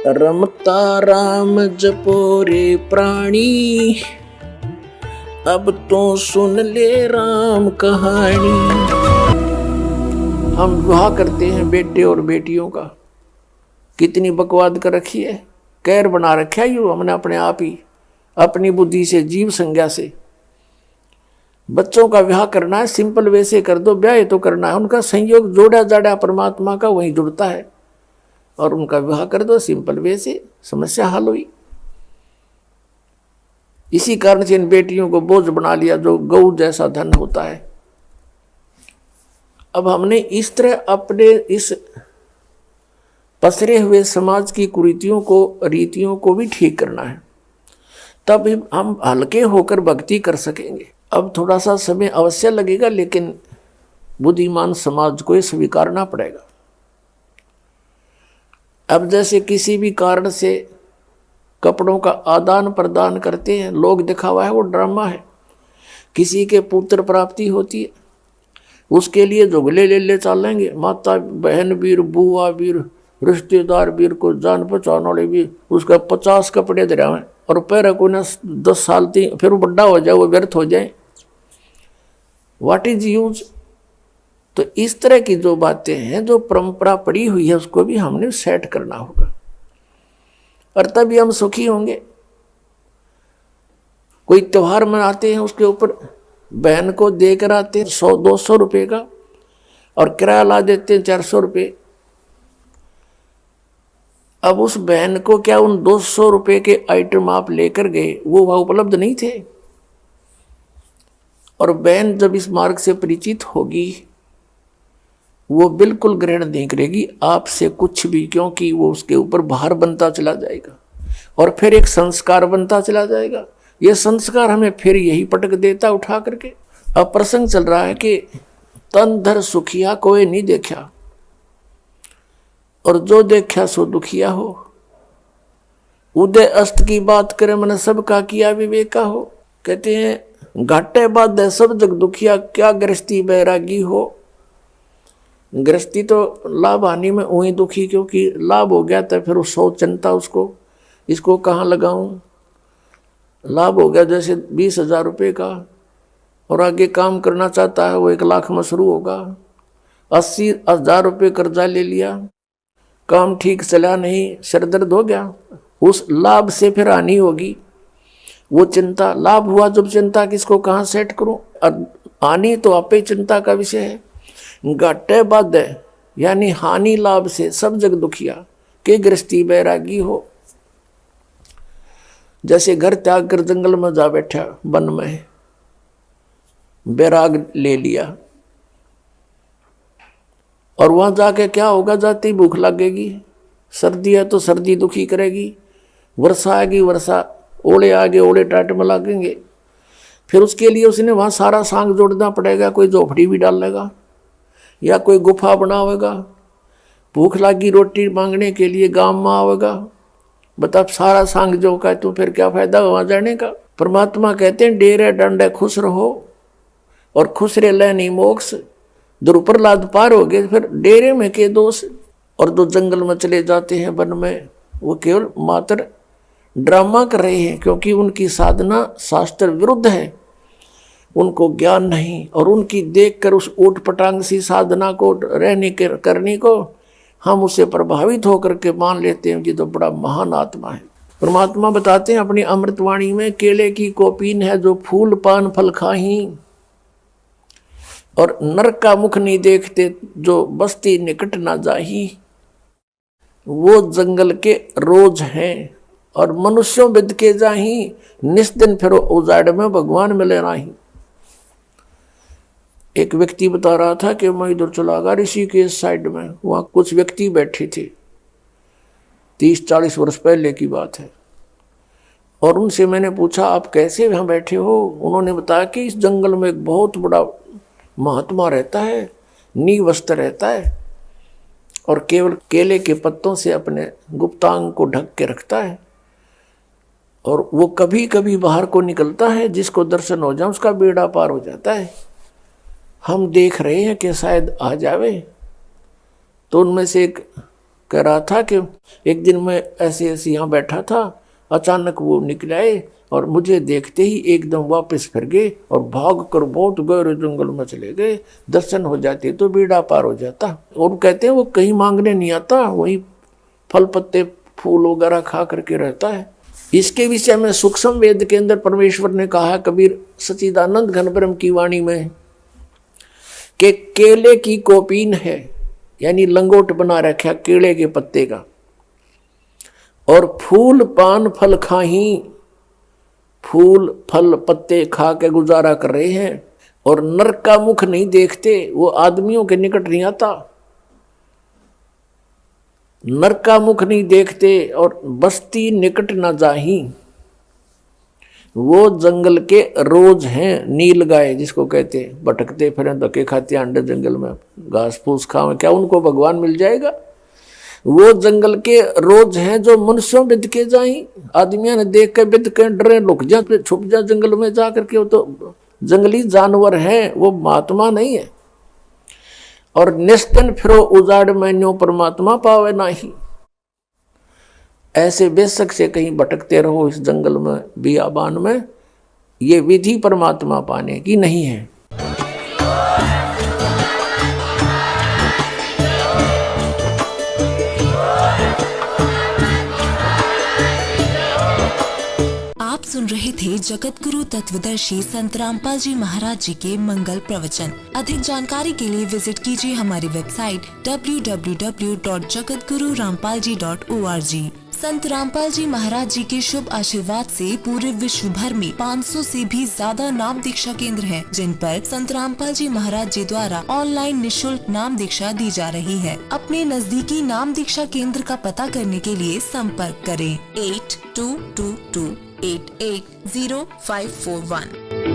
रमता राम जपो रे प्राणी, अब तो सुन ले राम कहानी। हम विवाह करते हैं बेटे और बेटियों का, कितनी बकवाद कर रखी है, कैर बना रखा है यू हमने अपने आप ही, अपनी बुद्धि से, जीव संज्ञा से। बच्चों का विवाह करना है, सिंपल वे से कर दो, ब्याह तो करना है, उनका संयोग जोड़ा जाड़ा परमात्मा का वहीं जुड़ता है, और उनका विवाह कर दो सिंपल वे से, समस्या हल हुई। इसी कारण से इन बेटियों को बोझ बना लिया जो गौ जैसा धन होता है। अब हमने इस तरह अपने इस पसरे हुए समाज की कुरीतियों को, रीतियों को भी ठीक करना है, तब हम हल्के होकर भक्ति कर सकेंगे। अब थोड़ा सा समय अवश्य लगेगा, लेकिन बुद्धिमान समाज को ये स्वीकारना पड़ेगा। अब जैसे किसी भी कारण से कपड़ों का आदान प्रदान करते हैं, लोग दिखावा है, वो ड्रामा है। किसी के पुत्र प्राप्ति होती है, उसके लिए जुगले ले चलेंगे, माता बहन वीर, बुआ वीर, रिश्तेदार वीर को जान पहचान वाले भी, उसका 50 कपड़े दे रहे हैं और पैर को न 10 साल तीन, फिर वो बड्डा हो जाए, वो व्यर्थ हो जाए। What is use? तो इस तरह की जो बातें हैं, जो परंपरा पड़ी हुई है, उसको भी हमने सेट करना होगा, और तभी हम सुखी होंगे। कोई त्योहार मनाते हैं, उसके ऊपर बहन को देकर आते हैं 100-200 रुपये का, और किराया ला देते हैं 400 रुपये। अब उस बहन को क्या उन 200 रुपये के आइटम आप लेकर गए, वो वह उपलब्ध नहीं थे? और बहन जब इस मार्ग से परिचित होगी, वो बिल्कुल ग्रहण नहीं करेगी आपसे कुछ भी, क्योंकि वो उसके ऊपर भार बनता चला जाएगा, और फिर एक संस्कार बनता चला जाएगा। ये संस्कार हमें फिर यही पटक देता उठा करके। अब प्रसंग चल रहा है कि तन धर सुखिया कोई नहीं देखा, और जो देखा सो दुखिया हो। उदय अस्त की बात करे, मन सबका किया विवेका हो। कहते हैं घाटे बाद सब जग दुखिया, क्या गृहस्थी बैरागी हो। गृहस्थी तो लाभ हानि में वही दुखी, क्योंकि लाभ हो गया तो फिर सौ चिंता उसको, इसको कहाँ लगाऊं। लाभ हो गया जैसे 20,000 रुपये का, और आगे काम करना चाहता है, वो 1 लाख में शुरू होगा। 80,000 रुपये कर्जा ले लिया, काम ठीक चला नहीं, सर दर्द हो गया। उस लाभ से फिर हानि होगी, वो चिंता। लाभ हुआ जब चिंता, किसको कहाँ सेट करूं, और हानि तो आपे चिंता का विषय है। घाटे बाद यानी हानि लाभ से सब जग दुखिया, के गृहस्थी बैरागी हो। जैसे घर त्याग कर जंगल में जा बैठा, वन में बैराग ले लिया, और वहां जाके क्या होगा, जाती भूख लगेगी। सर्दी है तो सर्दी दुखी करेगी, वर्षा आएगी, वर्षा, ओले आगे ओले टाट में लगेंगे। फिर उसके लिए उसने वहां सारा सांग जोड़ना पड़ेगा, कोई झोपड़ी भी डाल लेगा या कोई गुफा बनावेगा। भूख लगी रोटी मांगने के लिए गांव में आवेगा, बता सारा सांग जो का, तो फिर क्या फायदा वहां जाने का। परमात्मा कहते हैं डेरे डंडे खुश रहो, और खुश रह ले नहीं मोक्ष। दुर्प्रहलाद पार हो गए, फिर डेरे में के दोष। और जो जंगल में चले जाते हैं, वन में, वो केवल मात्र ड्रामा कर रहे हैं, क्योंकि उनकी साधना शास्त्र विरुद्ध है, उनको ज्ञान नहीं। और उनकी देखकर उस ऊट पटांग सी साधना को, रहने के करने को, हम उससे प्रभावित होकर के मान लेते हैं कि तो बड़ा महान आत्मा है। परमात्मा बताते हैं अपनी अमृतवाणी में, केले की कोपीन है जो फूल पान फल खाही, और नरक का मुख नहीं देखते जो बस्ती निकट ना जाही। वो जंगल के रोज हैं, और मनुष्यों बिद के जाही, निस्दिन फिर उजाड़ में भगवान मिले नाही। एक व्यक्ति बता रहा था कि मैं इधर चला गया ऋषिकेश साइड में, वहां कुछ व्यक्ति बैठे थे, 30-40 वर्ष पहले की बात है। और उनसे मैंने पूछा आप कैसे वहां बैठे हो। उन्होंने बताया कि इस जंगल में एक बहुत बड़ा महात्मा रहता है, नीवस्त्र रहता है, और केवल केले के पत्तों से अपने गुप्तांग को ढक के रखता है, और वो कभी कभी बाहर को निकलता है, जिसको दर्शन हो जाए उसका बेड़ा पार हो जाता है। हम देख रहे हैं कि शायद आ जावे। तो उनमें से एक कह रहा था कि एक दिन मैं ऐसे ऐसे यहाँ बैठा था, अचानक वो निकल आए और मुझे देखते ही एकदम वापस फिर गए और भाग कर बहुत गहरे जंगल में चले गए। दर्शन हो जाते तो बेड़ा पार हो जाता। और कहते हैं वो कहीं मांगने नहीं आता, वही फल पत्ते फूल वगैरह खा करके रहता है। इसके विषय में सूक्ष्म वेद के अंदर परमेश्वर ने कहा, कबीर सच्चिदानंद घन ब्रह्म की वाणी में, कि केले की कोपीन है, यानी लंगोट बना रखा केले के पत्ते का, और फूल पान फल खाही, फूल फल पत्ते खा के गुजारा कर रहे हैं, और नरक का मुख नहीं देखते, वो आदमियों के निकट नहीं आता, नरक का मुख नहीं देखते, और बस्ती निकट न जाही, वो जंगल के रोज हैं, नील गाय जिसको कहते हैं, भटकते फिर धक्के खाते अंडे जंगल में, घास फूस खावे, क्या उनको भगवान मिल जाएगा? वो जंगल के रोज हैं जो मनुष्यों बिद के जाई, आदमियों ने देख के बिद के डरे, लुक जा, छुप जा जंगल में जा करके, वो तो जंगली जानवर हैं, वो महात्मा नहीं है। और निस्तन फिरो उजाड़ में न्यो परमात्मा पावे नाही, ऐसे बेशक से कहीं भटकते रहो इस जंगल में बियाबान में, ये विधि परमात्मा पाने की नहीं है। आप सुन रहे थे जगत गुरु तत्वदर्शी संत रामपाल जी महाराज जी के मंगल प्रवचन। अधिक जानकारी के लिए विजिट कीजिए हमारी वेबसाइट www.jagatgururampalji.org। संत रामपाल जी महाराज जी के शुभ आशीर्वाद से पूरे विश्व भर में 500 से भी ज्यादा नाम दीक्षा केंद्र हैं, जिन पर संत रामपाल जी महाराज जी द्वारा ऑनलाइन निशुल्क नाम दीक्षा दी जा रही है। अपने नजदीकी नाम दीक्षा केंद्र का पता करने के लिए संपर्क करें 8222880541।